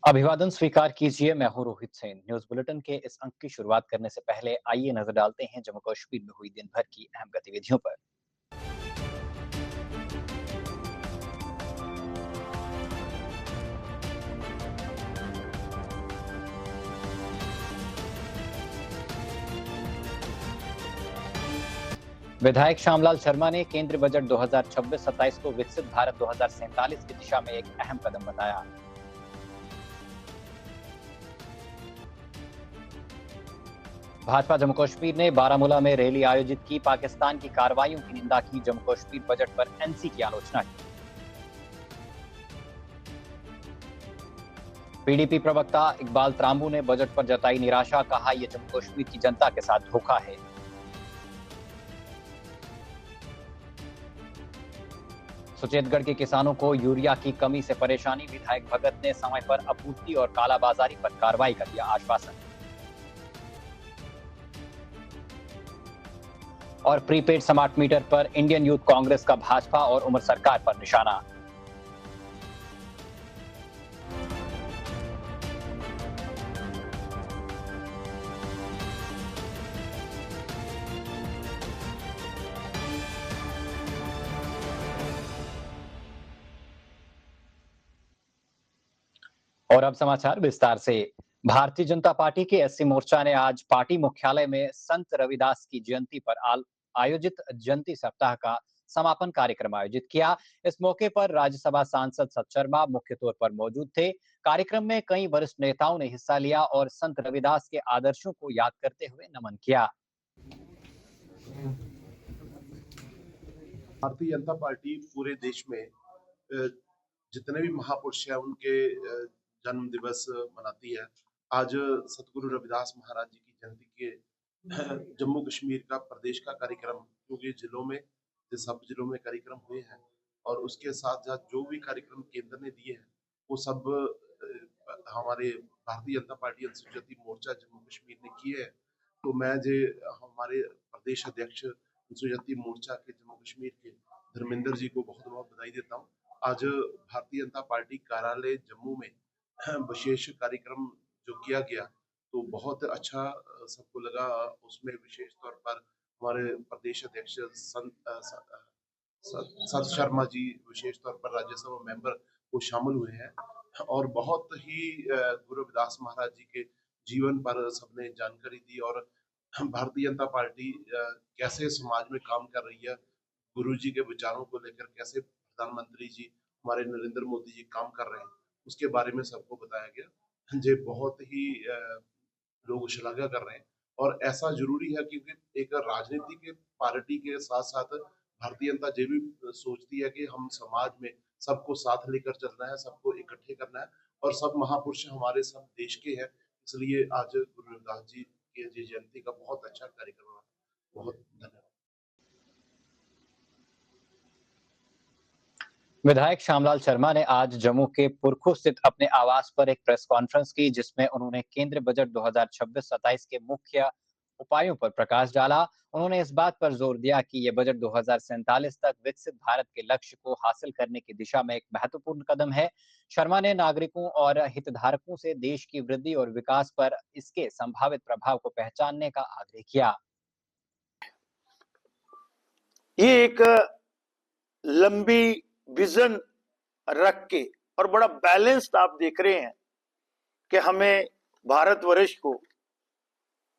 अभिवादन स्वीकार कीजिए। मैं हूं रोहित सेन। न्यूज बुलेटिन के इस अंक की शुरुआत करने से पहले आइए नजर डालते हैं जम्मू कश्मीर में हुई दिन भर की अहम गतिविधियों पर। विधायक श्यामलाल शर्मा ने केंद्रीय बजट 2026-27 को विकसित भारत 2047 की दिशा में एक अहम कदम बताया। भाजपा जम्मू कश्मीर ने बारामूला में रैली आयोजित की। पाकिस्तान की कार्रवाइयों की निंदा की। जम्मू कश्मीर बजट पर एनसी की आलोचना की। पीडीपी प्रवक्ता इकबाल त्रांबू ने बजट पर जताई निराशा। कहा, यह जम्मू कश्मीर की जनता के साथ धोखा है। सुचेतगढ़ के किसानों को यूरिया की कमी से परेशानी। विधायक भगत ने समय पर आपूर्ति और कालाबाजारी पर कार्रवाई का दिया आश्वासन। और प्रीपेड स्मार्ट मीटर पर इंडियन यूथ कांग्रेस का भाजपा और उमर सरकार पर निशाना। और अब समाचार विस्तार से। भारतीय जनता पार्टी के एससी मोर्चा ने आज पार्टी मुख्यालय में संत रविदास की जयंती पर आयोजित जयंती सप्ताह का समापन कार्यक्रम आयोजित किया। इस मौके पर राज्यसभा सांसद सत शर्मा मुख्य तौर पर मौजूद थे। कार्यक्रम में कई वरिष्ठ नेताओं ने हिस्सा लिया और संत रविदास के आदर्शों को याद करते हुए नमन किया। भारतीय जनता पार्टी पूरे देश में जितने भी महापुरुष हैं उनके जन्म दिवस मनाती है। आज सतगुरु रविदास महाराज जी की जयंती के जम्मू कश्मीर का प्रदेश का कार्यक्रम, क्योंकि जिलों में सब जिलों में कार्यक्रम हुए हैं और उसके साथ साथ जो भी कार्यक्रम केंद्र ने दिए हैं वो सब हमारे भारतीय जनता पार्टी अनुसूचित जाति मोर्चा जम्मू कश्मीर ने किए हैं। तो मैं जे हमारे प्रदेश अध्यक्ष अनुसूचित जाति मोर्चा के जम्मू कश्मीर के धर्मेंद्र जी को बहुत बहुत बधाई देता हूँ। आज भारतीय जनता पार्टी कार्यालय जम्मू में विशेष कार्यक्रम जो किया गया तो बहुत अच्छा सबको लगा। उसमें विशेष तौर पर हमारे प्रदेश अध्यक्ष सत शर्मा जी विशेष तौर पर राज्यसभा मेंबर वो शामिल हुए हैं और बहुत ही गुरु रविदास महाराज जी के जीवन पर सबने जानकारी दी और भारतीय जनता पार्टी कैसे समाज में काम कर रही है, गुरु जी के विचारों को लेकर कैसे प्रधानमंत्री जी हमारे नरेंद्र मोदी जी काम कर रहे हैं, उसके बारे में सबको बताया गया। जे बहुत ही लोग श्लाघा कर रहे हैं और ऐसा जरूरी है क्योंकि एक राजनीति के पार्टी के साथ साथ भारतीय जनता ये भी सोचती है कि हम समाज में सबको साथ लेकर चलना है, सबको इकट्ठे करना है और सब महापुरुष हमारे सब देश के हैं। इसलिए आज गुरु रविदास जी की जयंती का बहुत अच्छा कार्यक्रम है। बहुत धन्यवाद। विधायक श्यामलाल शर्मा ने आज जम्मू के पुरखू स्थित अपने आवास पर एक प्रेस कॉन्फ्रेंस की, जिसमें उन्होंने केंद्रीय बजट 2026-27 के मुख्य उपायों पर प्रकाश डाला। उन्होंने इस बात पर जोर दिया कि यह बजट 2047 तक विकसित भारत के लक्ष्य को हासिल करने की दिशा में एक महत्वपूर्ण कदम है। शर्मा ने नागरिकों और हितधारकों से देश की वृद्धि और विकास पर इसके संभावित प्रभाव को पहचानने का आग्रह किया। ये एक लंबी विजन रख के और बड़ा बैलेंस्ड आप देख रहे हैं कि हमें भारतवर्ष को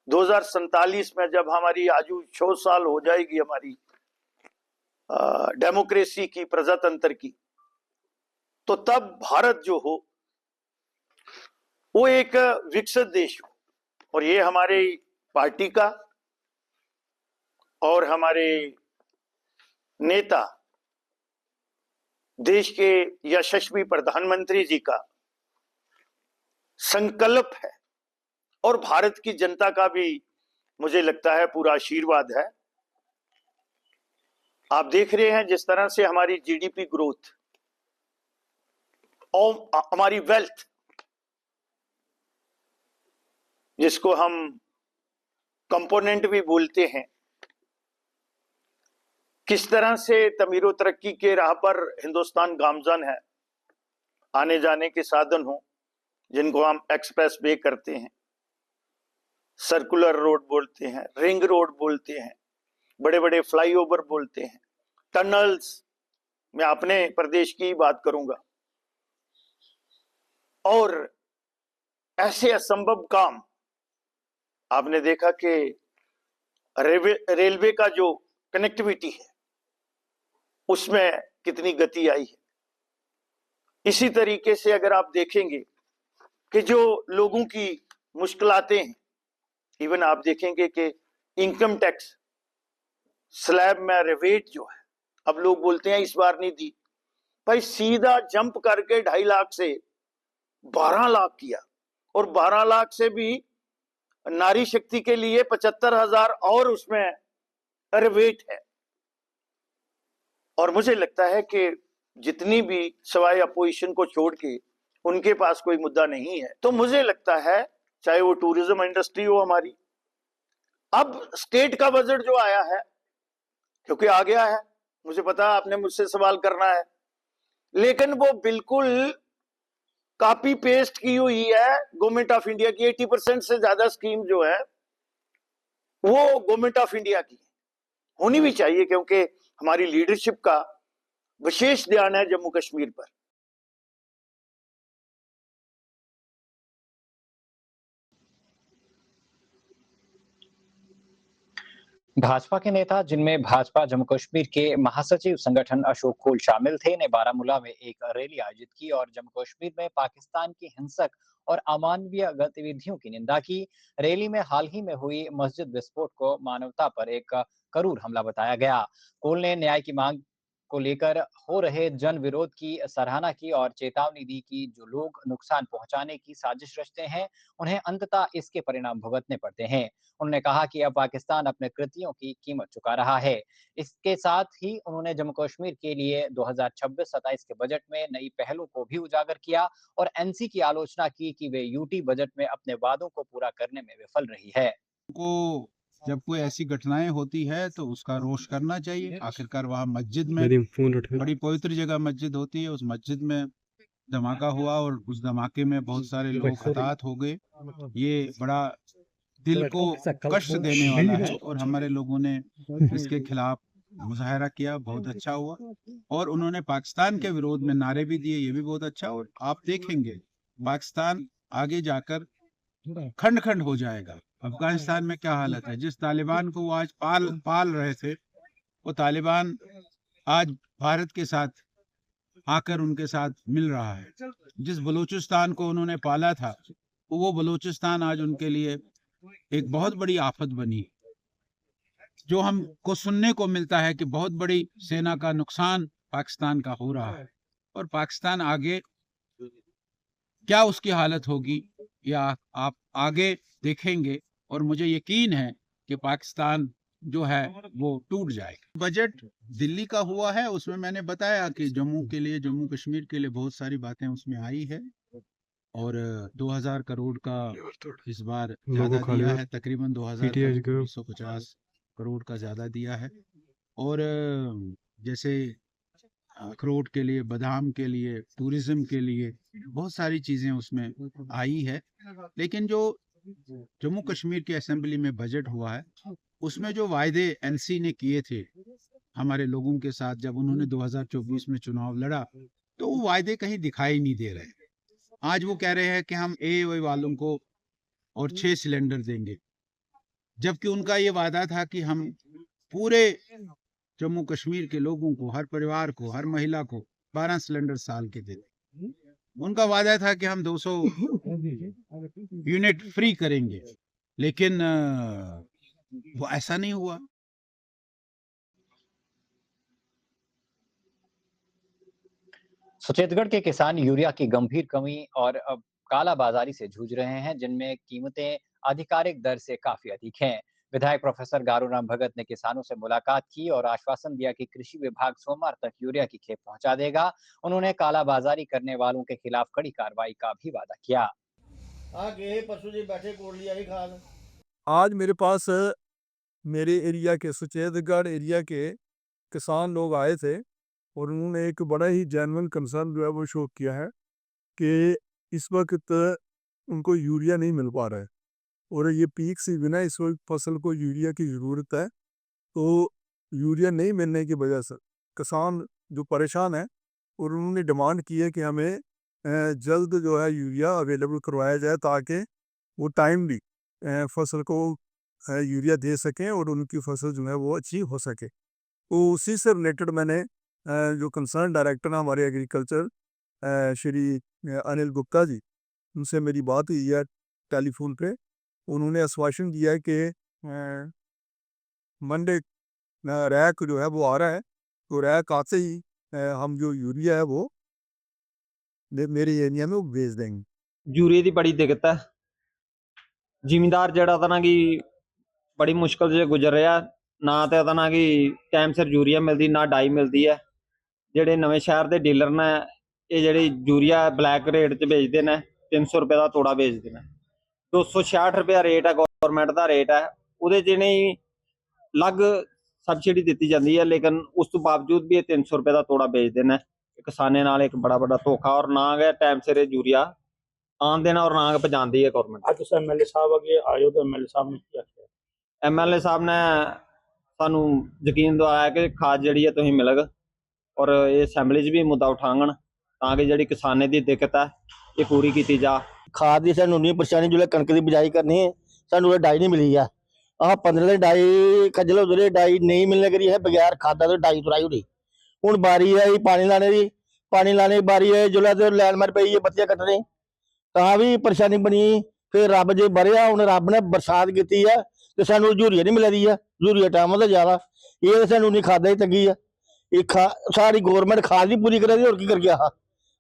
2047 में जब हमारी आयु 100 साल हो जाएगी हमारी डेमोक्रेसी की, प्रजातंत्र की, तो तब भारत जो हो वो एक विकसित देश हो। और ये हमारी पार्टी का और हमारे नेता देश के यशस्वी प्रधानमंत्री जी का संकल्प है और भारत की जनता का भी मुझे लगता है पूरा आशीर्वाद है। आप देख रहे हैं जिस तरह से हमारी जीडीपी ग्रोथ और हमारी वेल्थ, जिसको हम कंपोनेंट भी बोलते हैं, किस तरह से तमीरो तरक्की के राह पर हिंदुस्तान गामजन है, आने जाने के साधन हो जिनको हम एक्सप्रेस वे करते हैं, सर्कुलर रोड बोलते हैं, रिंग रोड बोलते हैं, बड़े बड़े फ्लाईओवर बोलते हैं, टनल्स, मैं अपने प्रदेश की बात करूंगा, और ऐसे असंभव काम आपने देखा कि रेलवे का जो कनेक्टिविटी है उसमें कितनी गति आई है। इसी तरीके से अगर आप देखेंगे कि जो लोगों की मुश्किलातें हैं, इवन आप देखेंगे कि इनकम टैक्स स्लैब में रिबेट जो है, अब लोग बोलते हैं इस बार नहीं दी, भाई सीधा जंप करके 2.5 लाख से 12 लाख किया, और 12 लाख से भी नारी शक्ति के लिए 75,000 और उसमें रिबेट है। और मुझे लगता है कि जितनी भी सवाए अपोजिशन को छोड़ के उनके पास कोई मुद्दा नहीं है, तो मुझे लगता है चाहे वो टूरिज्म इंडस्ट्री हो हमारी, अब स्टेट का बजट जो आया है, क्योंकि आ गया है, मुझे पता आपने मुझसे सवाल करना है, लेकिन वो बिल्कुल कॉपी पेस्ट की हुई है गवर्नमेंट ऑफ इंडिया की। 80% से ज्यादा स्कीम जो है वो गवर्नमेंट ऑफ इंडिया की होनी भी चाहिए, क्योंकि हमारी लीडरशिप का विशेष ध्यान है जम्मू कश्मीर पर। भाजपा के नेता, जिनमें भाजपा जम्मू कश्मीर के महासचिव संगठन अशोक कोल शामिल थे, ने बारामूला में एक रैली आयोजित की और जम्मू कश्मीर में पाकिस्तान की हिंसक और अमानवीय गतिविधियों की निंदा की। रैली में हाल ही में हुई मस्जिद विस्फोट को मानवता पर एक करूर हमला बताया गया। कोल ने न्याय की मांग को लेकर हो रहे जन विरोध की सराहना की और चेतावनी दी कि जो लोग नुकसान पहुंचाने की साजिश रचते हैं, उन्हें अंततः इसके परिणाम भुगतने पड़ते हैं। उन्होंने कहा कि अब पाकिस्तान अपने कृत्यों की कीमत चुका रहा है। इसके साथ ही उन्होंने जम्मू कश्मीर के लिए 2026-27 के बजट में नई पहलों को भी उजागर किया और एनसी की आलोचना की कि वे यूटी बजट में अपने वादों को पूरा करने में विफल रही है। को जब कोई ऐसी घटनाएं होती है तो उसका रोष करना चाहिए। आखिरकार वहाँ मस्जिद में बड़ी पवित्र जगह मस्जिद होती है, उस मस्जिद में धमाका हुआ और उस धमाके में बहुत सारे लोग हताहत हो गए। ये बड़ा दिल को कष्ट देने वाला है और हमारे लोगों ने इसके खिलाफ मुजाहरा किया, बहुत अच्छा हुआ। और उन्होंने पाकिस्तान के विरोध में नारे भी दिए, ये भी बहुत अच्छा। और आप देखेंगे पाकिस्तान आगे जाकर खंड खंड हो जाएगा। अफगानिस्तान में क्या हालत है, जिस तालिबान को वो आज पाल रहे थे, वो तालिबान आज भारत के साथ आकर उनके साथ मिल रहा है। जिस बलूचिस्तान को उन्होंने पाला था, वो बलूचिस्तान आज उनके लिए एक बहुत बड़ी आफत बनी। जो हमको सुनने को मिलता है कि बहुत बड़ी सेना का नुकसान पाकिस्तान का हो रहा है, और पाकिस्तान आगे क्या उसकी हालत होगी या आप आगे देखेंगे, और मुझे यकीन है कि पाकिस्तान जो है वो टूट जाएगा। बजट दिल्ली का हुआ है, उसमें मैंने बताया कि जम्मू के लिए, जम्मू कश्मीर के लिए बहुत सारी बातें उसमें आई है, और 2000 करोड़ का इस बार ज्यादा दिया है, तकरीबन 2250 करोड़ का ज्यादा दिया है। और जैसे अखरोट के लिए, बादाम के लिए, टूरिज्म के लिए बहुत सारी चीजें उसमें आई है। लेकिन जो जम्मू कश्मीर की असेंबली में बजट हुआ है, उसमें जो वायदे एनसी ने किए थे हमारे लोगों के साथ जब उन्होंने 2024 में चुनाव लड़ा, तो वो वायदे कहीं दिखाई नहीं दे रहे। आज वो कह रहे हैं कि हम ए वालों को और 6 सिलेंडर देंगे, जबकि उनका ये वादा था कि हम पूरे जम्मू कश्मीर के लोगों को, हर परिवार को, हर महिला को 12 सिलेंडर साल के देते। उनका वादा था कि हम 200 यूनिट फ्री करेंगे, लेकिन वो ऐसा नहीं हुआ। सुचेतगढ़ के किसान यूरिया की गंभीर कमी और अब कालाबाजारी से जूझ रहे हैं, जिनमें कीमतें आधिकारिक दर से काफी अधिक हैं। विधायक प्रोफेसर गारूराम भगत ने किसानों से मुलाकात की और आश्वासन दिया कि कृषि विभाग सोमवार तक यूरिया की खेप पहुंचा देगा। उन्होंने कालाबाजारी करने वालों के खिलाफ कड़ी कार्रवाई का भी वादा किया। आगे पशु जी बैठे कोटलिया भी खाद। आज मेरे पास मेरे एरिया के, सुचेतगढ़ एरिया के किसान लोग आए थे और उन्होंने एक बड़ा ही जेन्युइन कंसर्न जो है वो शो किया है कि इस वक्त उनको यूरिया नहीं मिल पा रहा है और ये पीक सीजन है, इस वक्त फसल को यूरिया की ज़रूरत है। तो यूरिया नहीं मिलने की वजह से किसान जो परेशान है और उन्होंने डिमांड की है कि हमें जल्द जो है यूरिया अवेलेबल करवाया जाए ताकि वो टाइमली फसल को यूरिया दे सकें और उनकी फसल जो है वो अच्छी हो सके। तो उसी से रिलेटेड मैंने जो कंसर्न डायरेक्टर हैं हमारे एग्रीकल्चर श्री अनिल गुप्ता जी, उनसे मेरी बात हुई है टेलीफोन पे। उन्होंने आश्वासन दिया है कि मंडे रैक जो है वो आ रहा है, तो रैक आते ही हम जो यूरिया है वो मेरे एरिया में वो भेज देंगे। यूरिया की बड़ी दिक्कत है। जिमींदार जड़ा था ना कि बड़ी मुश्किल से गुजर रहा, ना तो ਇਹਦਾ ਨਾ कि टाइम सिर यूरिया मिलती ना डाई मिलती है। ਜਿਹੜੇ ਨਵੇਂ ਸ਼ਹਿਰ ਦੇ ਡੀਲਰ ਨੇ ਇਹ ਜਿਹੜੀ ਯੂਰੀਆ ਬਲੈਕ ਰੇਟ 'ਚ ਵੇਚਦੇ ਨੇ, 300 ਰੁਪਏ ਦਾ ਤੋੜਾ ਵੇਚਦੇ ਨੇ। 266 ਰੁਪਏ ਰੇਟ ਹੈ, ਗਵਰਨਮੈਂਟ ਦਾ ਰੇਟ ਹੈ। ਉਹਦੇ 'ਚ ਨਹੀਂ ਅਲੱਗ ਸਬਸਿਡੀ ਦਿੱਤੀ ਜਾਂਦੀ ਹੈ, ਲੇਕਿਨ ਉਸ ਤੋਂ ਬਾਵਜੂਦ ਵੀ ਇਹ 300 ਰੁਪਏ ਦਾ ਤੋੜਾ ਵੇਚਦੇ ਨੇ। ਕਿਸਾਨੇ ਨਾਲ ਇੱਕ ਬੜਾ ਵੱਡਾ ਧੋਖਾ, ਔਰ ਨਾ ਗਿਆ ਟਾਈਮ ਸਿਰ ਯੂਰੀਆ ਆਉਣ ਦੇਣਾ ਔਰ ਨਾ ਪਹੁੰਚਾਉਂਦੀ ਹੈ ਗਵਰਨਮੈਂਟ। ਅੱਜ ਐਮਐਲਏ ਸਾਹਿਬ ਅੱਗੇ ਆਇਓ ਤਾਂ ਐਮਐਲਏ ਸਾਹਿਬ ਨੇ ਕੀ ਆਖਿਆ? ਐਮਐਲਏ ਸਾਹਿਬ ਨੇ ਸਾਨੂੰ ਯਕੀਨ ਦਿਵਾਇਆ ਕਿ ਖਾਦ ਜਿਹੜੀ ਹੈ ਤੁਸੀਂ ਮਿਲੇਗਾ ਔਰ ਇਹ ਅਸੈਂਬਲੀ 'ਚ ਵੀ ਮੁੱਦਾ ਉਠਾਉਣ ਤਾਂ ਕਿ ਜਿਹੜੀ ਕਿਸਾਨੇ ਦੀ ਦਿੱਕਤ ਹੈ ਇਹ ਪੂਰੀ ਕੀਤੀ ਜਾ। खाद की सानू नहीं परेशानी, जो कणक की बिजाई करनी है सानू डाई नहीं मिली है। 15 दिन डाई खजल होते, डाई नहीं मिलने करी है, बगैर खादा तो डाई तुराई होनी। हूँ बारी है पानी लाने की, पानी लाने की बारी है, जो लैन मार पई है बत्तियां कट्टने, तां भी परेशानी बनी। फिर रब जे भरिया, हूँ रब ने बरसात की है तो सानू यूरिया नहीं मिला दी है, यूरिया टाइम तो ज्यादा, ये सानू नहीं खादा ही तंगी है। सारी गौरमेंट खाद भी पूरी करा दी, और की कर गया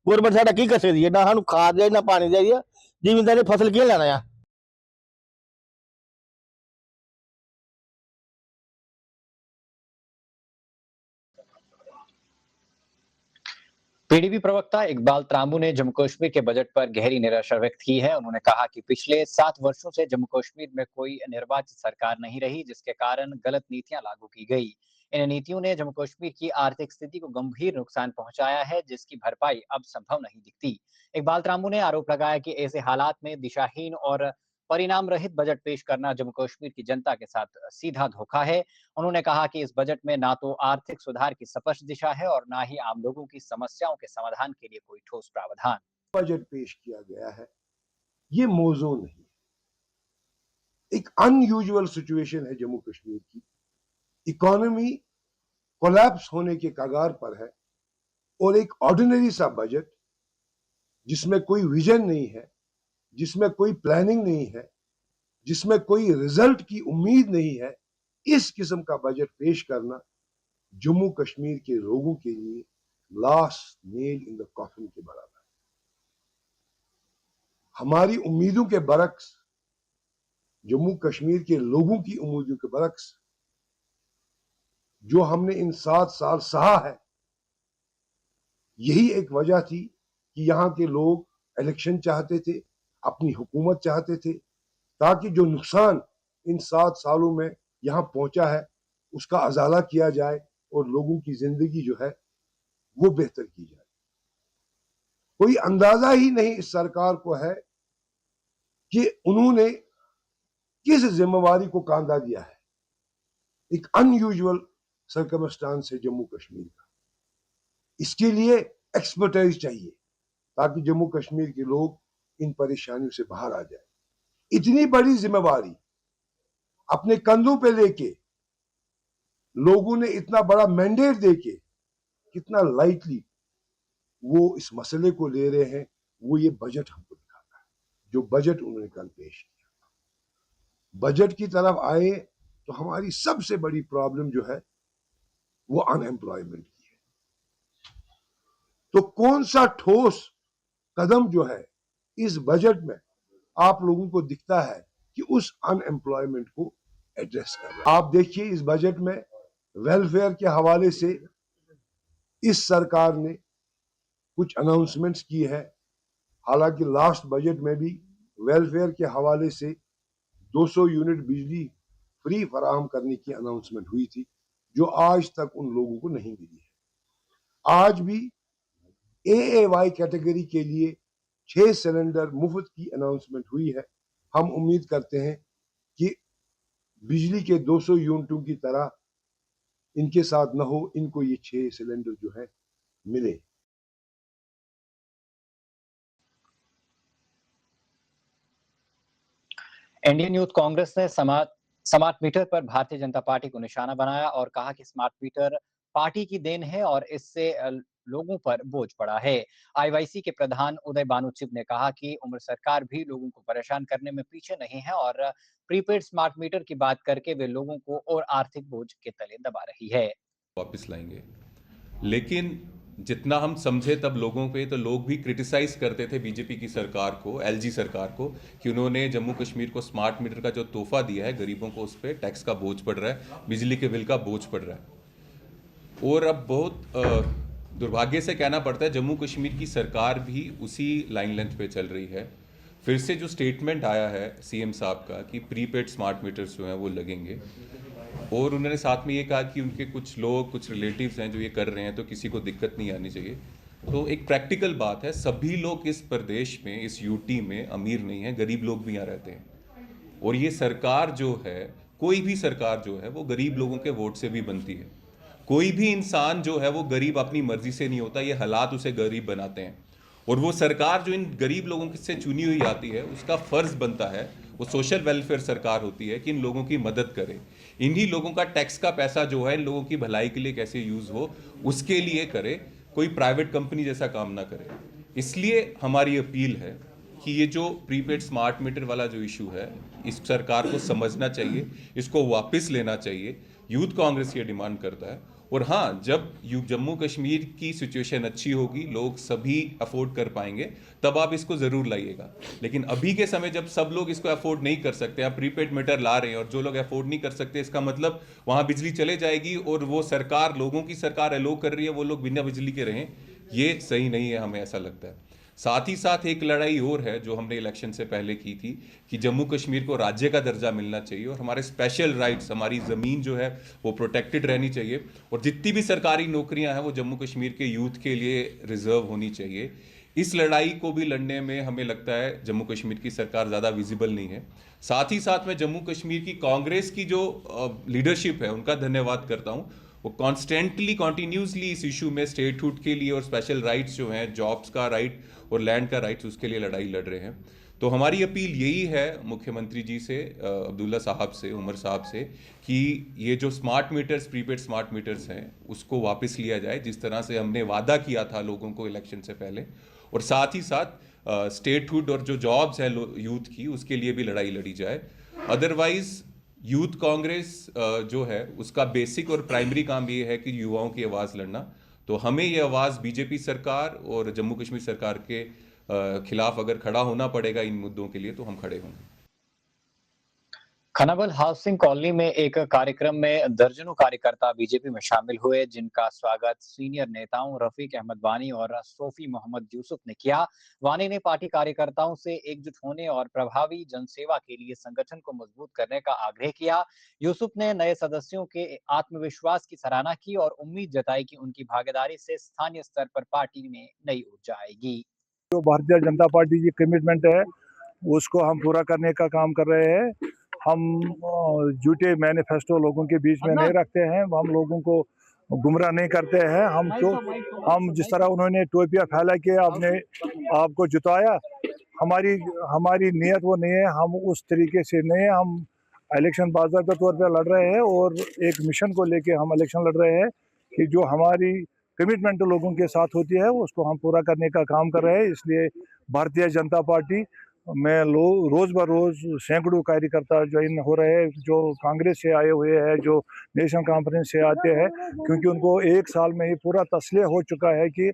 गौरमेंट साडा की कर सकती है? ना सानू खाद दे ना पानी दे, जिमींदार ने फसल की लेना है। पीडीपी प्रवक्ता इकबाल त्रांबू ने जम्मू कश्मीर के बजट पर गहरी निराशा व्यक्त की है। उन्होंने कहा कि पिछले 7 वर्षों से जम्मू कश्मीर में कोई निर्वाचित सरकार नहीं रही, जिसके कारण गलत नीतियां लागू की गई। इन नीतियों ने जम्मू कश्मीर की आर्थिक स्थिति को गंभीर नुकसान पहुंचाया है, जिसकी भरपाई अब संभव नहीं दिखती। इकबाल त्रांबू ने आरोप लगाया कि ऐसे हालात में दिशाहीन और परिणाम रहित बजट पेश करना जम्मू कश्मीर की जनता के साथ सीधा धोखा है। उन्होंने कहा कि इस बजट में ना तो आर्थिक सुधार की स्पष्ट दिशा है और ना ही आम लोगों की समस्याओं के समाधान के लिए कोई ठोस प्रावधान। बजट पेश किया गया है, ये मौजू नहीं, एक अनयूजुअल सिचुएशन है जम्मू कश्मीर की। इकोनॉमी कोलैप्स होने के कगार पर है और एक ऑर्डिनरी सा बजट जिसमें कोई विजन नहीं है, जिसमें कोई प्लानिंग नहीं है, जिसमें कोई रिजल्ट की उम्मीद नहीं है, इस किस्म का बजट पेश करना जम्मू कश्मीर के लोगों के लिए last nail in the coffin के बराबर है। हमारी उम्मीदों के बरक्स, जम्मू कश्मीर के लोगों की उम्मीदों के बरक्स, जो हमने इन 7 साल सहा है, यही एक वजह थी कि यहां के लोग इलेक्शन चाहते थे, अपनी हुकूमत चाहते थे, ताकि जो नुकसान इन 7 सालों में यहां पहुंचा है उसका अजाला किया जाए और लोगों की जिंदगी जो है वो बेहतर की जाए। कोई अंदाजा ही नहीं इस सरकार को है कि उन्होंने किस जिम्मेवारी को कांधा दिया है। एक अनयूजुअल सर्कमस्टांस है जम्मू कश्मीर का, इसके लिए एक्सपर्टाइज चाहिए ताकि जम्मू कश्मीर के लोग इन परेशानियों से बाहर आ जाए। इतनी बड़ी जिम्मेवारी अपने कंधों पे लेके लोगों ने इतना बड़ा मैंडेट देके कितना लाइटली वो इस मसले को ले रहे हैं, वो ये बजट हमको दिखाता है। जो बजट उन्होंने कल पेश किया, बजट की तरफ आए तो हमारी सबसे बड़ी प्रॉब्लम जो है वो अनएम्प्लॉयमेंट की है। तो कौन सा ठोस कदम जो है इस बजट में आप लोगों को दिखता है कि उस अनएम्प्लॉयमेंट को एड्रेस कर रहा है? आप देखिए इस बजट में वेलफेयर के हवाले से इस सरकार ने कुछ अनाउंसमेंट्स की है। हालांकि लास्ट बजट में भी वेलफेयर के हवाले से 200 यूनिट बिजली फ्री फराहम करने की अनाउंसमेंट हुई थी, जो आज तक उन लोगों को नहीं मिली है। आज भी AAY कैटेगरी के लिए 6 सिलेंडर मुफ्त की अनाउंसमेंट हुई है। हम उम्मीद करते हैं कि बिजली के 200 यूनिटों की तरह इनके साथ न हो, इनको ये 6 सिलेंडर जो है मिले। इंडियन यूथ कांग्रेस ने स्मार्ट मीटर पर भारतीय जनता पार्टी को निशाना बनाया और कहा कि स्मार्ट मीटर पार्टी की देन है और इससे लोगों पर बोझ पड़ा है। आईवाईसी के प्रधान उदय बानुचिब ने कहा कि उम्र सरकार भी लोगों को परेशान करने में पीछे नहीं है और प्रीपेड स्मार्ट मीटर की बात करके वे लोगों को और आर्थिक बोझ के तले दबा रही है। वापस लाएंगे, लेकिन जितना हम समझे तब लोगों पे, तो लोग भी क्रिटिसाइज करते थे बीजेपी की सरकार को, एलजी सरकार को, कि उन्होंने जम्मू कश्मीर को स्मार्ट मीटर का जो तोहफा दिया है गरीबों को, उस पर टैक्स का बोझ पड़ रहा है, बिजली के बिल का बोझ पड़ रहा है। और अब बहुत दुर्भाग्य से कहना पड़ता है जम्मू कश्मीर की सरकार भी उसी लाइन लेंथ पे चल रही है। फिर से जो स्टेटमेंट आया है सीएम साहब का कि प्रीपेड स्मार्ट मीटर्स जो हैं वो लगेंगे, और उन्होंने साथ में ये कहा कि उनके कुछ लोग, कुछ रिलेटिव्स हैं जो ये कर रहे हैं, तो किसी को दिक्कत नहीं आनी चाहिए। तो एक प्रैक्टिकल बात है, सभी लोग इस प्रदेश में, इस यूटी में अमीर नहीं हैं, गरीब लोग भी यहाँ रहते हैं। और ये सरकार जो है, कोई भी सरकार जो है वो गरीब लोगों के वोट से भी बनती है। कोई भी इंसान जो है वो गरीब अपनी मर्जी से नहीं होता, ये हालात उसे गरीब बनाते हैं। और वो सरकार जो इन गरीब लोगों से चुनी हुई आती है, उसका फर्ज बनता है, वो सोशल वेलफेयर सरकार होती है, कि इन लोगों की मदद करे। इन्हीं लोगों का टैक्स का पैसा जो है इन लोगों की भलाई के लिए कैसे यूज हो, उसके लिए करे, कोई प्राइवेट कंपनी जैसा काम ना करे। इसलिए हमारी अपील है कि ये जो प्रीपेड स्मार्ट मीटर वाला जो इशू है, इस सरकार को समझना चाहिए, इसको वापस लेना चाहिए। यूथ कांग्रेस ये डिमांड करता है। और हाँ, जब जम्मू कश्मीर की सिचुएशन अच्छी होगी, लोग सभी अफोर्ड कर पाएंगे, तब आप इसको ज़रूर लाइएगा। लेकिन अभी के समय जब सब लोग इसको अफोर्ड नहीं कर सकते, आप प्रीपेड मीटर ला रहे हैं, और जो लोग अफोर्ड नहीं कर सकते, इसका मतलब वहाँ बिजली चले जाएगी और वो सरकार, लोगों की सरकार एलो कर रही है, वो लोग बिना बिजली के रहें, ये सही नहीं है, हमें ऐसा लगता है। साथ ही साथ एक लड़ाई और है जो हमने इलेक्शन से पहले की थी, कि जम्मू कश्मीर को राज्य का दर्जा मिलना चाहिए और हमारे स्पेशल राइट्स, हमारी ज़मीन जो है वो प्रोटेक्टेड रहनी चाहिए, और जितनी भी सरकारी नौकरियां हैं वो जम्मू कश्मीर के यूथ के लिए रिजर्व होनी चाहिए। इस लड़ाई को भी लड़ने में हमें लगता है जम्मू कश्मीर की सरकार ज़्यादा विजिबल नहीं है। साथ ही साथ मैं जम्मू कश्मीर की कांग्रेस की जो लीडरशिप है उनका धन्यवाद करता हूँ। वो कंटिन्यूसली इस इशू में स्टेटहुड के लिए और स्पेशल राइट्स जो हैं, जॉब्स का राइट और लैंड का राइट्स, उसके लिए लड़ाई लड़ रहे हैं। तो हमारी अपील यही है मुख्यमंत्री जी से, अब्दुल्ला साहब से, उमर साहब से, कि ये जो smart meters, prepaid smart meters हैं, उसको वापस लिया जाए, जिस तरह से हमने वादा किया था लोगों को इलेक्शन से पहले। और साथ ही साथ स्टेटहुड और जो जॉब्स हैं यूथ की, उसके लिए भी लड़ाई लड़ी जाए। अदरवाइज यूथ कांग्रेस जो है उसका बेसिक और प्राइमरी काम ये है कि युवाओं की आवाज़ लड़ना। तो हमें ये आवाज़ बीजेपी सरकार और जम्मू कश्मीर सरकार के खिलाफ अगर खड़ा होना पड़ेगा इन मुद्दों के लिए, तो हम खड़े होंगे। खनाबल हाउसिंग कॉलोनी में एक कार्यक्रम में दर्जनों कार्यकर्ता बीजेपी में शामिल हुए, जिनका स्वागत सीनियर नेताओं रफीक अहमद वानी और सोफी मोहम्मद यूसुफ ने किया। वानी ने पार्टी कार्यकर्ताओं से एकजुट होने और प्रभावी जनसेवा के लिए संगठन को मजबूत करने का आग्रह किया। यूसुफ ने नए सदस्यों के आत्मविश्वास की सराहना की और उम्मीद जताई कि उनकी भागीदारी से स्थानीय स्तर पर पार्टी में नई ऊर्जा आएगी। जो भारतीय जनता पार्टी की कमिटमेंट है उसको हम पूरा करने का काम कर रहे हैं। हम झूठे मैनिफेस्टो लोगों के बीच में नहीं रखते हैं, हम लोगों को गुमराह नहीं करते हैं। हम जिस तरह उन्होंने टोपियां फैला के अपने आपको जुटाया, हमारी नियत वो नहीं है, हम उस तरीके से नहीं है। हम इलेक्शन बाज़ाब्ता तौर पर लड़ रहे हैं और एक मिशन को लेके हम इलेक्शन लड़ रहे हैं कि जो हमारी कमिटमेंट लोगों के साथ होती है उसको हम पूरा करने का काम कर रहे हैं। इसलिए भारतीय जनता पार्टी में रोज़ ब रोज़ सैकड़ों कार्यकर्ता ज्वाइन हो रहे हैं, जो कांग्रेस से आए हुए हैं, जो नेशनल कॉन्फ्रेंस से आते हैं, क्योंकि उनको एक साल में ही पूरा तस्लीह हो चुका है कि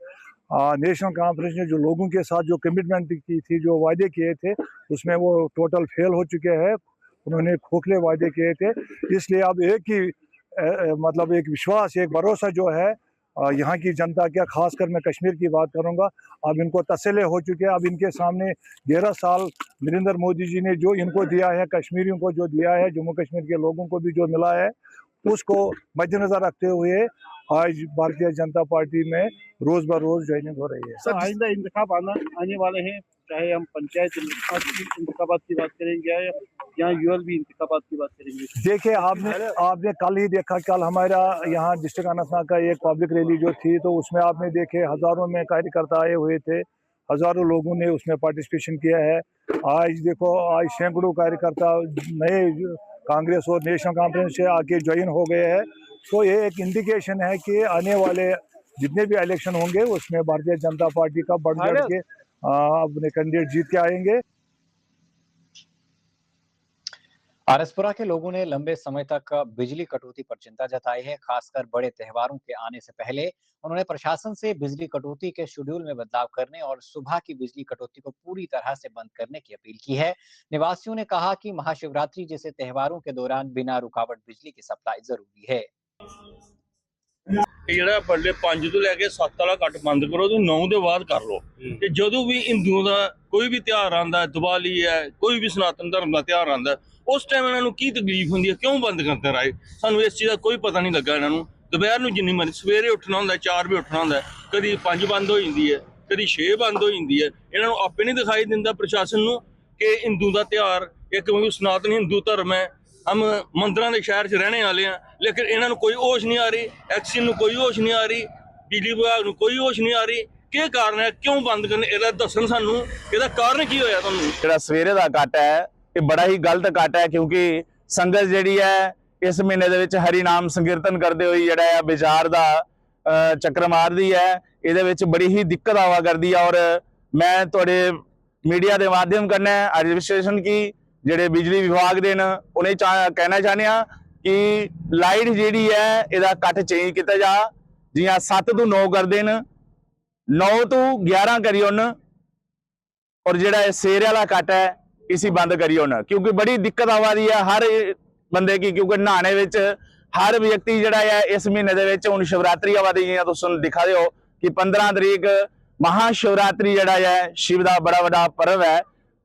नेशनल कॉन्फ्रेंस ने जो लोगों के साथ जो कमिटमेंट की थी, जो वादे किए थे, उसमें वो टोटल फेल हो चुके हैं। उन्होंने खोखले वादे किए थे। इसलिए अब एक ही मतलब एक विश्वास, एक भरोसा जो है यहाँ की जनता क्या, खासकर मैं कश्मीर की बात करूँगा, अब इनको तसल्ली हो चुके हैं। अब इनके सामने 11 साल नरेंद्र मोदी जी ने जो इनको दिया है, कश्मीरियों को जो दिया है, जम्मू कश्मीर के लोगों को भी जो मिला है, उसको मद्देनजर रखते हुए आज भारतीय जनता पार्टी में रोज ब रोज ज्वाइनिंग हो रही है। सर, आइंदा इंतखाब आने वाले हैं, चाहे हम पंचायत इंतखाबात की बात करेंगे या यहाँ यूएलबी इंतखाबात की बात करेंगे। देखिए, आपने कल ही देखा, कल हमारा यहाँ डिस्ट्रिक्ट अनंतनाग का एक पब्लिक रैली जो थी, तो उसमें आपने देखे हजारों में कार्यकर्ता आए हुए थे, हजारों लोगों ने उसमें पार्टिसिपेशन किया है। आज देखो, आज सैकड़ों कार्यकर्ता नए कांग्रेस और नेशनल कॉन्फ्रेंस से आके ज्वाइन हो गए हैं। तो ये एक इंडिकेशन है कि आने वाले जितने भी इलेक्शन होंगे उसमें भारतीय जनता पार्टी का बढ़ चढ़ के अपने कैंडिडेट जीत के आएंगे। आरएसपुरा के लोगों ने लंबे समय तक बिजली कटौती पर चिंता जताई है। खासकर बड़े त्योहारों के आने से पहले उन्होंने प्रशासन से बिजली कटौती के शेड्यूल में बदलाव करने और सुबह की बिजली कटौती को पूरी तरह से बंद करने की अपील की है। निवासियों ने कहा कि महाशिवरात्रि जैसे त्योहारों के दौरान बिना रुकावट बिजली की सप्लाई जरूरी है। ਜਿਹੜਾ ਪਰਲੇ 5 ਤੋਂ ਲੈ ਕੇ 7 ਵਾਲਾ ਕੱਟ ਬੰਦ ਕਰੋ ਤੇ 9 ਦੇ ਬਾਅਦ ਕਰ ਲਓ ਤੇ ਜਦੋਂ ਵੀ ਹਿੰਦੂਆਂ ਦਾ ਕੋਈ ਵੀ ਤਿਉਹਾਰ ਆਂਦਾ, ਦੀਵਾਲੀ ਹੈ, ਕੋਈ ਵੀ ਸਨਾਤਨ ਧਰਮ ਦਾ ਤਿਉਹਾਰ ਆਂਦਾ, ਉਸ ਟਾਈਮ ਇਹਨਾਂ ਨੂੰ ਕੀ ਤਕਲੀਫ ਹੁੰਦੀ ਹੈ, ਕਿਉਂ ਬੰਦ ਕਰਦੇ ਰਾਏ? ਸਾਨੂੰ ਇਸ ਚੀਜ਼ ਦਾ ਕੋਈ ਪਤਾ ਨਹੀਂ ਲੱਗਾ। ਇਹਨਾਂ ਨੂੰ ਦੁਪਹਿਰ ਨੂੰ ਜਿੰਨੀ ਮਰਜ਼ੀ ਸਵੇਰੇ ਉੱਠਣਾ ਹੁੰਦਾ, 4 ਵਜੇ ਉੱਠਣਾ ਹੁੰਦਾ, ਕਦੀ 5 ਬੰਦ ਹੋ ਜਾਂਦੀ ਹੈ, ਕਦੀ 6 ਬੰਦ ਹੋ ਜਾਂਦੀ ਹੈ। ਇਹਨਾਂ ਨੂੰ ਆਪੇ ਨਹੀਂ ਦਿਖਾਈ ਦਿੰਦਾ ਪ੍ਰਸ਼ਾਸਨ ਨੂੰ ਕਿ ਹਿੰਦੂ ਦਾ ਤਿਉਹਾਰ ਇੱਕ ਕਿਉਂਕਿ ਸਨਾਤਨ ਹਿੰਦੂ ਧਰਮ ਹੈ, हम मंदिरों के शहर च रहने वाले हैं, लेकिन इन्होंने कोई होश नहीं आ रही, एक्सीन कोई होश नहीं आ रही, बिजली विभाग को कोई होश नहीं आ रही। क्या कारण है, क्यों बंद करने? ਇਹਦਾ ਦੱਸਣ ਸਾਨੂੰ ਇਹਦਾ ਕਾਰਨ ਕੀ ਹੋਇਆ ਤੁਹਾਨੂੰ? ਜਿਹੜਾ ਸਵੇਰੇ ਦਾ ਕੱਟ ਹੈ ਇਹ ਬੜਾ ਹੀ ਗਲਤ ਕੱਟ ਹੈ, ਕਿਉਂਕਿ ਸੰਗਤ ਜਿਹੜੀ ਹੈ ਇਸ ਮਹੀਨੇ ਦੇ ਵਿੱਚ ਹਰੀ ਨਾਮ ਸੰਕੀਰਤਨ ਕਰਦੇ ਹੋਈ ਜਿਹੜਾ ਹੈ ਵਿਚਾਰ ਦਾ ਚੱਕਰ ਮਾਰਦੀ ਹੈ। ਇਹਦੇ ਵਿੱਚ ਬੜੀ ਹੀ ਦਿੱਕਤ ਆਵਾ ਕਰਦੀ ਹੈ। और मैं ਤੁਹਾਡੇ मीडिया के माध्यम करना एडमिनिस्ट्रेशन की ਜਿਹੜੇ ਬਿਜਲੀ ਵਿਭਾਗ ਦੇ ਨੇ ਉਹਨੇ ਕਹਿਣਾ ਚਾਹੁੰਦੇ ਆ ਕਿ ਲਾਈਟ ਜਿਹੜੀ ਹੈ ਇਹਦਾ ਕੱਟ ਚੇਂਜ ਕੀਤਾ ਜਾ, ਜਿਵੇਂ 7 ਤੋਂ 9 ਕਰ ਦੇਣ, 9 ਤੋਂ 11 ਕਰੀ ਹੁਣ, ਔਰ ਜਿਹੜਾ ਇਹ ਸਵੇਰੇ ਵਾਲਾ ਕੱਟ ਹੈ ਇसी ਬੰਦ ਕਰੀ ਹੁਣ, ਕਿਉਂਕਿ ਬੜੀ ਦਿੱਕਤ ਆਵਾਦੀ ਹੈ ਹਰ ਬੰਦੇ ਕੀ, ਕਿਉਂਕਿ ਨਹਾਣੇ ਵਿੱਚ ਹਰ ਵਿਅਕਤੀ ਜਿਹੜਾ ਹੈ ਇਸ ਮਹੀਨੇ ਦੇ ਵਿੱਚ ਹੁਣ ਸ਼ਿਵਰਾਤਰੀ ਆਵਾਦੀ ਹੈ। ਤੁਸੀਂ ਦਿਖਾ ਦਿਓ ਕਿ 15 ਤਰੀਕ महाशिवरात्रि ਜਿਹੜਾ ਹੈ शिव ਦਾ बड़ा ਵੱਡਾ पर्व है।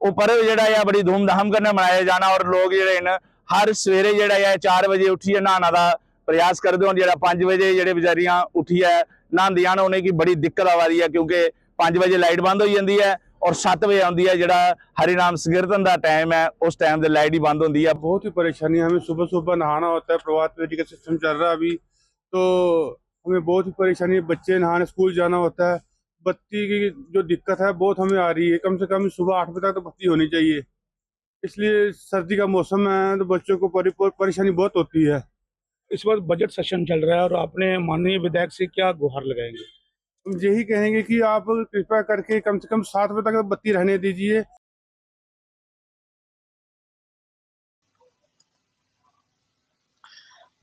वो पर्व ਜਿਹੜਾ ਹੈ बड़ी धूमधाम करने मनाया जाना, और लोग ਜਿਹੜੇ ਨੇ हर सवेरे ਜਿਹੜਾ है 4 ਵਜੇ ਉੱਠੀਏ ਨਹਾਉਣ ਦਾ प्रयास करते हो। ਜਿਹੜਾ 5 ਵਜੇ ਜਿਹੜੇ ਵਿਚਾਰੀਆਂ ਉੱਠੀਏ ਨਹਾਉਂਦੀਆਂ ਨੇ ਉਹਨੇ ਕੀ ਬੜੀ ਦਿੱਕਤ ਆਵਾਦੀ ਹੈ, क्योंकि 5 ਵਜੇ लाइट बंद हो जाती है और 7 बजे आती है ਜਿਹੜਾ हरिनाम संकीर्तन का टाइम है, उस टाइम से लाइट ही बंद होती है। बहुत ही परेशानी, हमें सुबह सुबह नहाना होता है, प्रभात फेरी का सिस्टम चल रहा है अभी, तो हमें बहुत ही परेशानी, बच्चे नहाने स्कूल जाना होता है, बत्ती की जो दिक्कत है बहुत हमें आ रही है। कम से कम सुबह 8 बजे तक तो बत्ती होनी चाहिए, इसलिए सर्दी का मौसम है तो बच्चों को परेशानी बहुत होती है। इस वक्त बजट सेशन चल रहा है और आपने माननीय विधायक से क्या गुहार लगाएंगे? हम यही कहेंगे कि आप कृपया करके कम से कम 7 बजे तक बत्ती रहने दीजिए।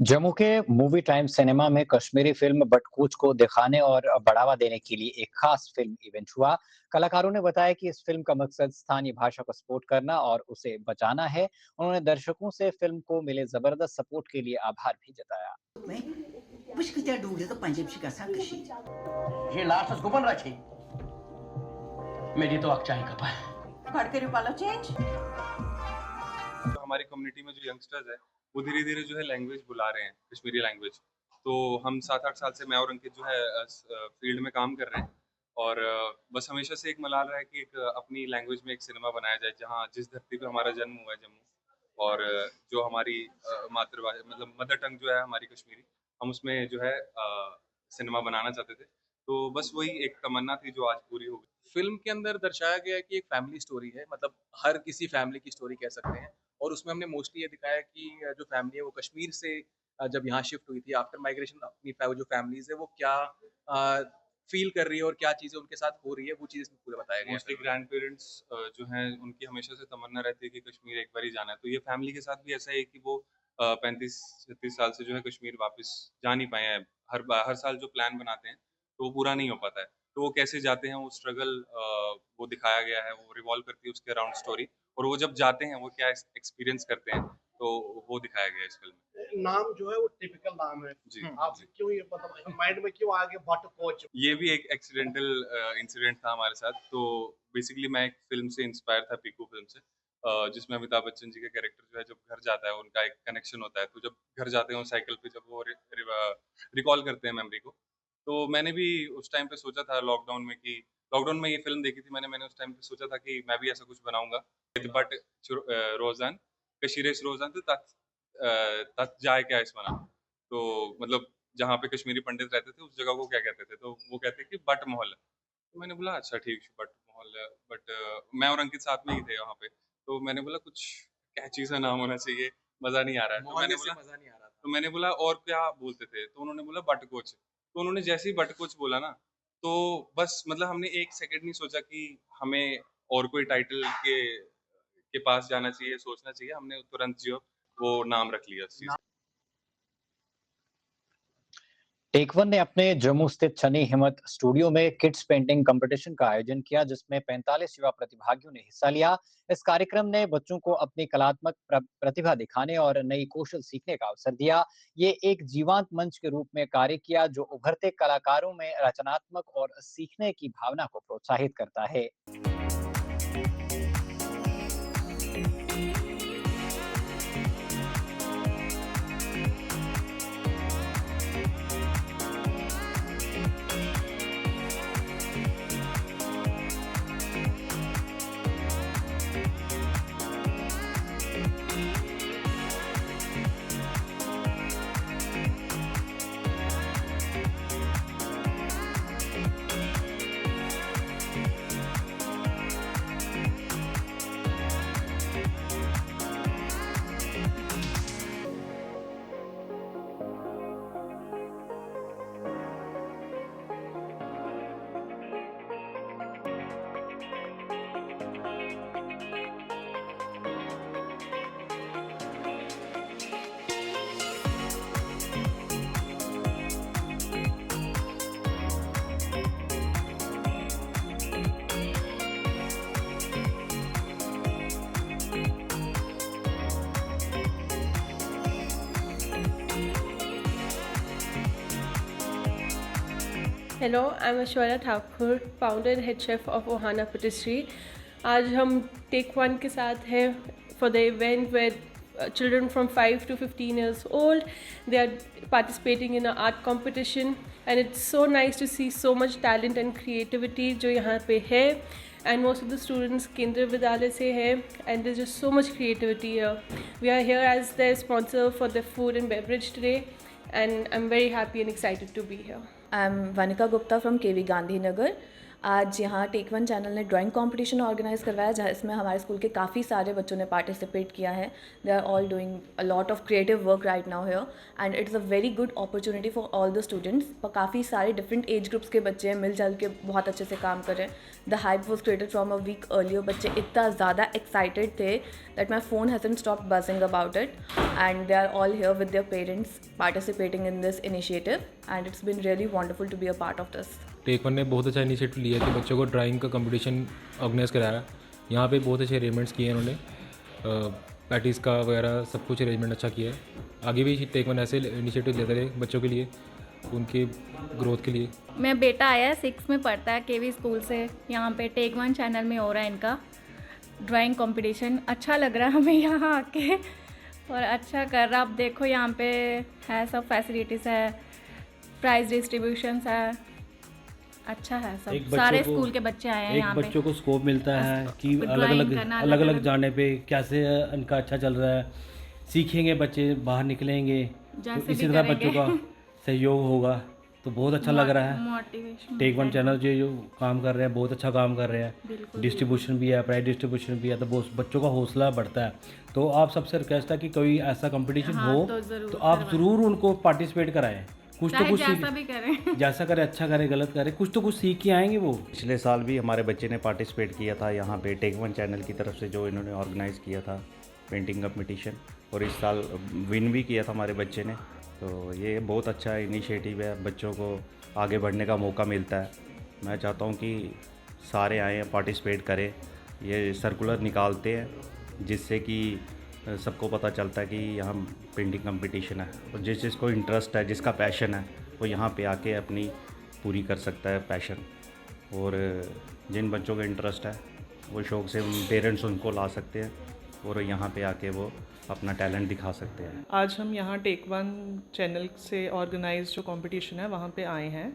जम्मू के मूवी टाइम सिनेमा में कश्मीरी फिल्म बटकूच को दिखाने और बढ़ावा देने के लिए एक खास फिल्म इवेंट हुआ। कलाकारों ने बताया कि इस फिल्म का मकसद स्थानीय भाषा को सपोर्ट करना और उसे बचाना है। उन्होंने दर्शकों से फिल्म को मिले जबरदस्त सपोर्ट के लिए आभार भी जताया। हमारी कम्युनिटी में जो यंगस्टर्स है वो धीरे धीरे जो है लैंग्वेज बुला रहे हैं, कश्मीरी लैंग्वेज। तो हम 7-8 साल से मैं और अंकित जो है फील्ड में काम कर रहे हैं, और बस हमेशा से एक मलाल रहा है कि एक अपनी लैंग्वेज में एक सिनेमा बनाया जाए, जहाँ जिस धरती पे हमारा जन्म हुआ है जम्मू, और जो हमारी मातृभाषा मतलब मदर टंग जो है हमारी कश्मीरी, हम उसमें जो है सिनेमा बनाना चाहते थे। तो बस वही एक तमन्ना थी जो आज पूरी हो गई। फिल्म के अंदर दर्शाया गया है कि एक फैमिली स्टोरी है, मतलब हर किसी फैमिली की स्टोरी कह सकते हैं, और उसमें हमने मोस्टली ये दिखाया कि जो फैमिली है वो कश्मीर से जब यहाँ शिफ्ट हुई थी आफ्टर माइग्रेशन, अपनी जो फैमिलीज है वो क्या फील कर रही है और क्या चीज़ें उनके साथ हो रही है, वो चीज़ इसमें पूरा बताया गया है। मोस्टली ग्रैंड पेरेंट्स जो हैं उनकी हमेशा से तमन्ना रहती है कि कश्मीर एक बार ही जाना है, तो ये फैमिली के साथ भी ऐसा है कि वो 35-36 साल से जो है कश्मीर वापस जा नहीं पाए हैं। हर साल जो प्लान बनाते हैं तो वो पूरा नहीं हो पाता है, तो वो कैसे जाते हैं, वो स्ट्रगल वो दिखाया गया है, वो रिवॉल्व करती है उसके अराउंड स्टोरी, और वो जब जाते हैं वो क्या एक्सपीरियंस करते हैं, तो वो दिखाया गया है इस फिल्म में। नाम जो है वो टिपिकल नाम है जी, आप क्यों ये मतलब माइंड में क्यों आ गया बटकोच? ये भी एक एक्सीडेंटल इंसिडेंट था हमारे साथ। तो बेसिकली मैं एक फिल्म से इंस्पायर था, पीकू फिल्म से, जिसमें अमिताभ बच्चन जी का कैरेक्टर जो है जब घर जाता है उनका एक कनेक्शन होता है, तो जब घर जाते हैं साइकिल पे जब वो रिकॉल करते हैं मेमोरी को, तो मैंने भी उस टाइम पे सोचा था लॉकडाउन में कि लॉकडाउन में ये फिल्म देखी थी मैंने उस टाइम पे सोचा था कि मैं भी ऐसा कुछ बनाऊंगा, बट रोजान कशीरेश रोजान तो तत् जाए क्या इस मना, तो मतलब जहाँ पे कश्मीरी पंडित रहते थे उस जगह को क्या कहते थे, तो वो कहते कि बट महल। तो मैंने बोला अच्छा ठीक है बट महल, बट मैं और अंकित साथ में ही थे वहाँ पे, तो मैंने बोला कुछ कैची सा नाम होना चाहिए, मजा नहीं आ रहा है। तो मैंने बोला और क्या बोलते थे, तो उन्होंने बोला बट कोच। तो उन्होंने जैसे ही बट कोच बोला ना, तो बस मतलब हमने एक सेकंड नहीं सोचा कि हमें और कोई टाइटल के पास जाना चाहिए, सोचना चाहिए, हमने तुरंत जो वो नाम रख लिया उस चीज। टेक वन ने अपने जम्मू स्थित छनी हिम्मत स्टूडियो में किड्स पेंटिंग कंपटीशन का आयोजन किया, जिसमें 45 युवा प्रतिभागियों ने हिस्सा लिया। इस कार्यक्रम ने बच्चों को अपनी कलात्मक प्रतिभा दिखाने और नई कौशल सीखने का अवसर दिया। ये एक जीवंत मंच के रूप में कार्य किया, जो उभरते कलाकारों में रचनात्मक और सीखने की भावना को प्रोत्साहित करता है। Hello, I am Aishwarya Thakur, founder and head chef of Ohana patisserie. आज हम टेक वन के साथ हैं for the event where children from 5 to 15 years old, they are participating in an art competition, and it's so nice to see so much talent and creativity जो यहाँ पे है, and most of the students केंद्रीय विद्यालय से है, and there's just so much creativity here. We are here as the sponsor for the food and beverage today, and I'm very happy and excited to be here. I'm Vanika Gupta from KV Gandhinagar. आज यहाँ take one channel ने drawing competition organise करवाया, जहाँ इसमें हमारे school के काफ़ी सारे बच्चों ने पार्टिसिपेट किया है. They are all doing a lot of creative work right now here, and it's a very good opportunity for all the students. काफ़ी सारे डिफरेंट एज ग्रुप्स के बच्चे हैं, मिलजुल के बहुत अच्छे से काम कर रहे हैं. The hype was created from a week earlier. बच्चे इतना ज़्यादा एक्साइटेड थे that my phone hasn't stop buzzing about it, and they are all here with their parents participating in this initiative, and it's been really wonderful to be a part of this. Tech one ने बहुत अच्छा initiative लिया कि बच्चों को drawing का competition organise कराया. यहाँ पे बहुत अच्छे अरेंजमेंट्स किए हैं उन्होंने, पैटिस का वगैरह सब कुछ अरेंजमेंट अच्छा किया है. आगे भी टेक वन ऐसे इनिशिएटिव लेते रहे बच्चों के लिए, उनके ग्रोथ के लिए. मेरा बेटा आया है, 6 में पढ़ता है, केवी स्कूल से. यहाँ पे टेक वन चैनल में हो रहा है इनका ड्राइंग कंपटीशन. अच्छा लग रहा है हमें यहाँ आके, और अच्छा कर रहा. अब देखो यहाँ पे है सब फैसिलिटीज़ है, प्राइज डिस्ट्रीब्यूशंस है, अच्छा है सब. सारे स्कूल के बच्चे आए हैं यहाँ पे. बच्चों को स्कोप मिलता है कि अलग अलग जाने पे कैसे इनका अच्छा चल रहा है, सीखेंगे बच्चे, बाहर निकलेंगे, तो इसी तरह बच्चों का सहयोग होगा. तो बहुत अच्छा लग रहा है. टेक वन चैनल जो काम कर रहे हैं बहुत अच्छा काम कर रहे हैं. डिस्ट्रीब्यूशन भी है, प्राइज डिस्ट्रीब्यूशन भी है, तो बहुत बच्चों का हौसला बढ़ता है. तो आप सबसे रिक्वेस्ट है कि कोई ऐसा कंपटीशन हो तो आप ज़रूर उनको पार्टिसिपेट कराएं. कुछ तो कुछ जैसा भी करें, जैसा करे, अच्छा करे, गलत करे, कुछ तो कुछ सीख के आएंगे वो. पिछले साल भी हमारे बच्चे ने पार्टिसिपेट किया था यहाँ पे टेक वन चैनल की तरफ से, जो इन्होंने ऑर्गेनाइज़ किया था पेंटिंग कंपटीशन, और इस साल विन भी किया था हमारे बच्चे ने. तो ये बहुत अच्छा इनिशिएटिव है, बच्चों को आगे बढ़ने का मौका मिलता है. मैं चाहता हूँ कि सारे आएँ, पार्टिसिपेट करें. ये सर्कुलर निकालते हैं जिससे कि सबको पता चलता है कि यहाँ पेंटिंग कंपटीशन है, और जिसको इंटरेस्ट है, जिसका पैशन है, वो यहाँ पे आके अपनी पूरी कर सकता है पैशन. और जिन बच्चों का इंटरेस्ट है वो शौक़ से पेरेंट्स उनको ला सकते हैं और यहाँ पे आके वो अपना टैलेंट दिखा सकते हैं. आज हम यहाँ टेक वन चैनल से ऑर्गेनाइज जो कंपटीशन है वहाँ पे आए हैं.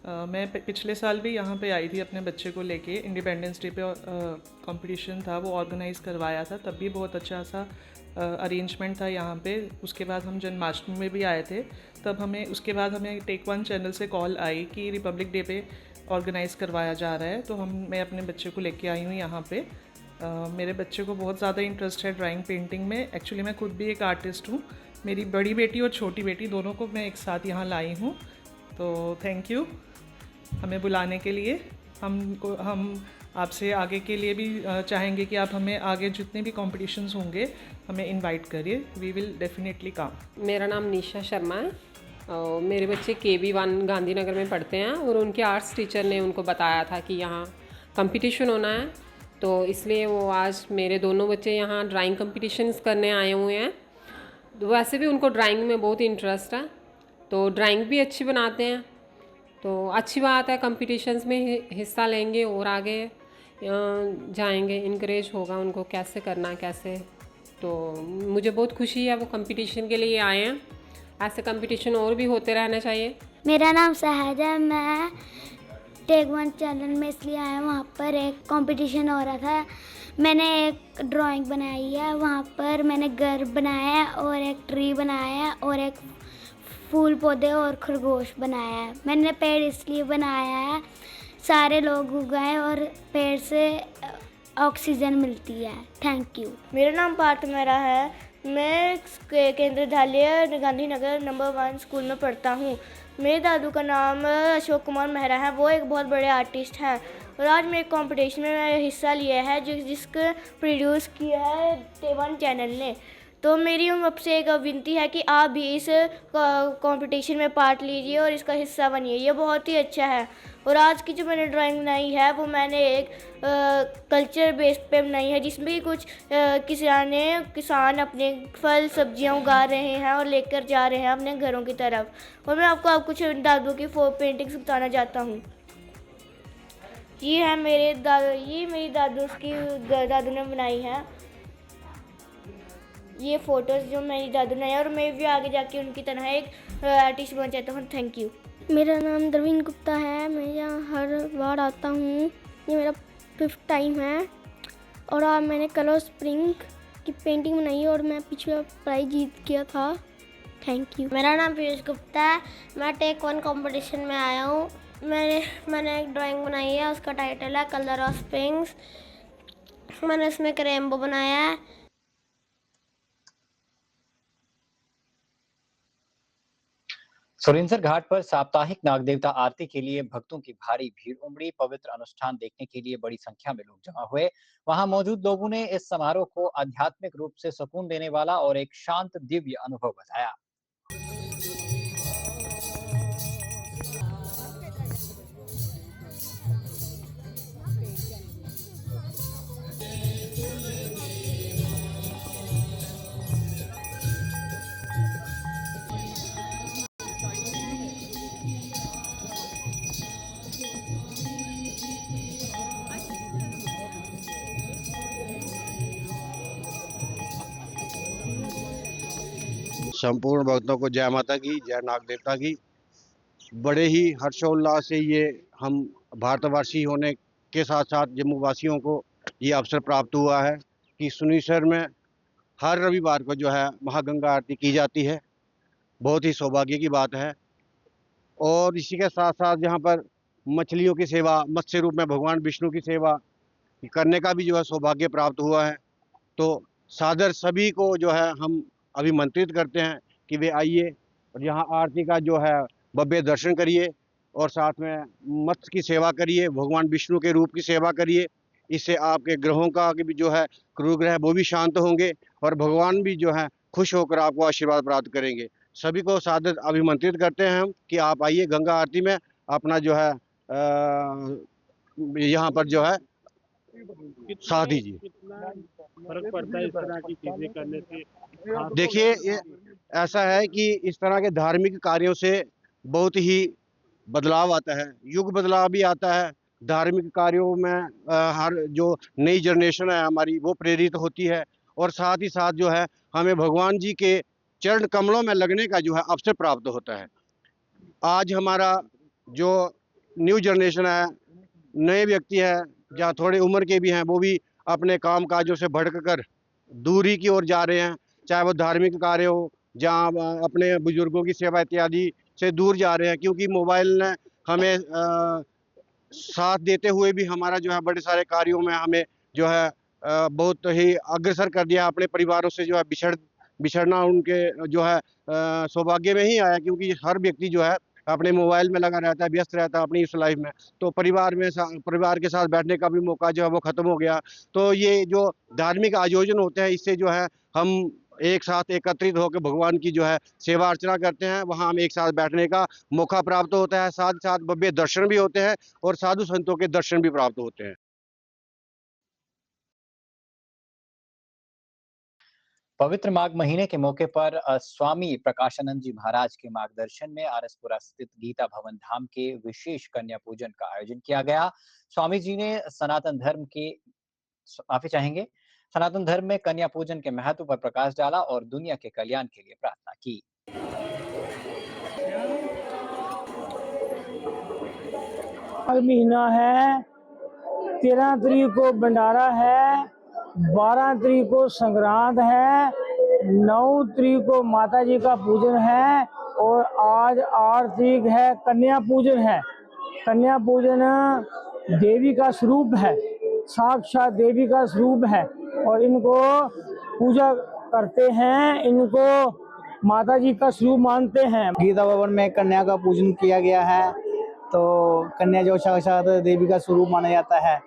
मैं पिछले साल भी यहाँ पे आई थी अपने बच्चे को लेके, इंडिपेंडेंस डे पे कंपटीशन था वो ऑर्गेनाइज़ करवाया था, तब भी बहुत अच्छा सा अरेंजमेंट था यहाँ पे। उसके बाद हम जन्माष्टमी में भी आए थे, तब उसके बाद हमें टेक वन चैनल से कॉल आई कि रिपब्लिक डे पे ऑर्गेनाइज़ करवाया जा रहा है, तो मैं अपने बच्चे को लेके आई हूँ यहाँ पे। मेरे बच्चे को बहुत ज़्यादा इंटरेस्ट है ड्राइंग पेंटिंग में। एक्चुअली मैं खुद भी एक आर्टिस्ट हूँ, मेरी बड़ी बेटी और छोटी बेटी दोनों को मैं एक साथ यहाँ लाई हूँ। तो थैंक यू हमें बुलाने के लिए। हम आपसे आगे के लिए भी चाहेंगे कि आप हमें आगे जितने भी कॉम्पिटिशन्स होंगे हमें इनवाइट करिए, वी विल डेफिनेटली कम। मेरा नाम निशा शर्मा है और मेरे बच्चे KV1 गांधीनगर में पढ़ते हैं और उनके आर्ट्स टीचर ने उनको बताया था कि यहाँ कंपटीशन होना है, तो इसलिए वो आज मेरे दोनों बच्चे यहाँ ड्राइंग कंपटीशन्स करने आए हुए हैं। वैसे भी उनको ड्राइंग में बहुत इंटरेस्ट है, तो ड्राइंग भी अच्छी बनाते हैं, तो अच्छी बात है। कंपटीशन्स में हिस्सा लेंगे और आगे जाएंगे, इनकरेज होगा उनको कैसे करना कैसे। तो मुझे बहुत खुशी है वो कंपटीशन के लिए आए हैं, ऐसे कंपटीशन और भी होते रहना चाहिए। मेरा नाम सहज है, मैं टेक वन चैनल में इसलिए आया, वहाँ पर एक कंपटीशन हो रहा था, मैंने एक ड्राइंग बनाई है, वहाँ पर मैंने घर बनाया है और एक ट्री बनाया है और एक फूल पौधे और खरगोश बनाया है। मैंने पेड़ इसलिए बनाया है सारे लोग उगाएं और पेड़ से ऑक्सीजन मिलती है। Thank you. मेरा नाम पार्थ मेहरा है, मैं केंद्रीय विद्यालय गांधीनगर नंबर 1 स्कूल में पढ़ता हूँ। मेरे दादू का नाम अशोक कुमार मेहरा है, वो एक बहुत बड़े आर्टिस्ट हैं और आज मैं एक कंपटीशन में हिस्सा लिया है जिसको प्रोड्यूस किया है टेक वन चैनल ने। तो मेरी आपसे एक विनती है कि आप भी इस कंपटीशन में पार्ट लीजिए और इसका हिस्सा बनिए, ये बहुत ही अच्छा है। और आज की जो मैंने ड्राइंग बनाई है वो मैंने एक कल्चर बेस पे बनाई है, जिसमें कुछ किसान अपने फल सब्जियां उगा रहे हैं और लेकर जा रहे हैं अपने घरों की तरफ। और मैं आपको कुछ दादू की पेंटिंग्स बताना चाहता हूँ। ये मेरी दादू ने बनाई है, ये फोटोज़ जो मेरी दादू ने है, और मैं भी आगे जाके उनकी तरह एक आर्टिस्ट बनना चाहता हूँ। Thank you. मेरा नाम द्रविन गुप्ता है, मैं यहाँ हर बार आता हूँ, ये मेरा 5th टाइम है और आज मैंने कलर स्प्रिंग की पेंटिंग बनाई और मैं पिछले प्राइज जीत गया था। Thank you. मेरा नाम पीयूष गुप्ता है, मैं टेक वन कंपटीशन में आया हूँ। मैंने एक ड्राइंग बनाई है, उसका टाइटल है कलर ऑफ स्प्रिंग्स। मैंने उसमें एक रेनबो बनाया है। सुरिंसर घाट पर साप्ताहिक नागदेवता आरती के लिए भक्तों की भारी भीड़ उमड़ी। पवित्र अनुष्ठान देखने के लिए बड़ी संख्या में लोग जमा हुए। वहां मौजूद लोगों ने इस समारोह को आध्यात्मिक रूप से सुकून देने वाला और एक शांत दिव्य अनुभव बताया। संपूर्ण भक्तों को जय माता की, जय नाग देवता की। बड़े ही हर्षोल्लास से ये हम भारतवासी होने के साथ साथ जम्मू वासियों को ये अवसर प्राप्त हुआ है कि सुनिसर में हर रविवार को जो है महागंगा आरती की जाती है। बहुत ही सौभाग्य की बात है। और इसी के साथ साथ यहाँ पर मछलियों की सेवा, मत्स्य रूप में भगवान विष्णु की सेवा करने का भी जो है सौभाग्य प्राप्त हुआ है। तो सादर सभी को जो है हम अभिमंत्रित करते हैं कि वे आइए और यहाँ आरती का जो है भव्य दर्शन करिए और साथ में मत्स्य की सेवा करिए, भगवान विष्णु के रूप की सेवा करिए। इससे आपके ग्रहों का भी जो है क्रूर ग्रह वो भी शांत होंगे और भगवान भी जो है खुश होकर आपको आशीर्वाद प्राप्त करेंगे। सभी को सादर अभिमंत्रित करते हैं हम कि आप आइए गंगा आरती में अपना जो है यहाँ पर जो है साथ दीजिए। फर्क पड़ता है इस तरह की चीजें करने से? देखिए, ये ऐसा है कि इस तरह के धार्मिक कार्यों से बहुत ही बदलाव आता है, युग बदलाव भी आता है। धार्मिक कार्यों में हर जो नई जनरेशन है हमारी वो प्रेरित होती है और साथ ही साथ जो है हमें भगवान जी के चरण कमलों में लगने का जो है अवसर प्राप्त होता है। आज हमारा जो न्यू जनरेशन है, नए व्यक्ति हैं या थोड़े उम्र के भी हैं, वो भी अपने काम काजों से भटक कर दूरी की ओर जा रहे हैं, चाहे वो धार्मिक कार्य हो, जहाँ अपने बुजुर्गों की सेवा इत्यादि से दूर जा रहे हैं, क्योंकि मोबाइल ने हमें साथ देते हुए भी हमारा जो है बड़े सारे कार्यों में हमें जो है बहुत ही अग्रसर कर दिया। अपने परिवारों से जो है बिछड़ना उनके जो है सौभाग्य में ही आया, क्योंकि हर व्यक्ति जो है अपने मोबाइल में लगा रहता है, व्यस्त रहता है अपनी इस लाइफ में, तो परिवार के साथ बैठने का भी मौका जो है वो खत्म हो गया। तो ये जो धार्मिक आयोजन होते हैं, इससे जो है हम एक साथ एकत्रित होकर भगवान की जो है सेवा अर्चना करते हैं, वहाँ हम एक साथ बैठने का मौका प्राप्त होता है, साथ साथ भव्य दर्शन भी होते हैं और साधु संतों के दर्शन भी प्राप्त होते हैं। पवित्र माघ महीने के मौके पर स्वामी प्रकाशानंद जी महाराज के मार्गदर्शन में आरएसपुरा स्थित गीता भवन धाम के विशेष कन्या पूजन का आयोजन किया गया। स्वामी जी ने सनातन धर्म में कन्या पूजन के महत्व पर प्रकाश डाला और दुनिया के कल्याण के लिए प्रार्थना की। महीना है, 13 तारीख को भंडारा है, 12 तारीख को संक्रांत है, 9 तारीख को माता जी का पूजन है और आज 8 तारीख है कन्या पूजन है। कन्या पूजन देवी का स्वरूप है, साक्षात देवी का स्वरूप है और इनको पूजा करते हैं, इनको माता जी का स्वरूप मानते हैं। गीता भवन में कन्या का पूजन किया गया है, तो कन्या जो साक्षात देवी का स्वरूप माना जाता है।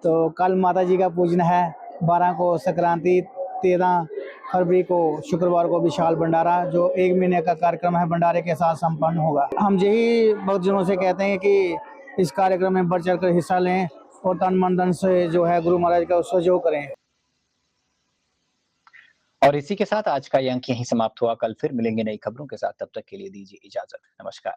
तो कल माता जी का पूजन है, 12 को संक्रांति, 13 फरवरी को शुक्रवार को विशाल भंडारा जो 1 महीने का कार्यक्रम है भंडारे के साथ संपन्न होगा। हम यही भक्तजनों से कहते हैं कि इस कार्यक्रम में बढ़ चढ़ कर हिस्सा लें और तन मन धन से जो है गुरु महाराज का सहयोग करें। और इसी के साथ आज का ये अंक यहीं समाप्त हुआ। कल फिर मिलेंगे नई खबरों के साथ, तब तक के लिए दीजिए इजाजत। नमस्कार।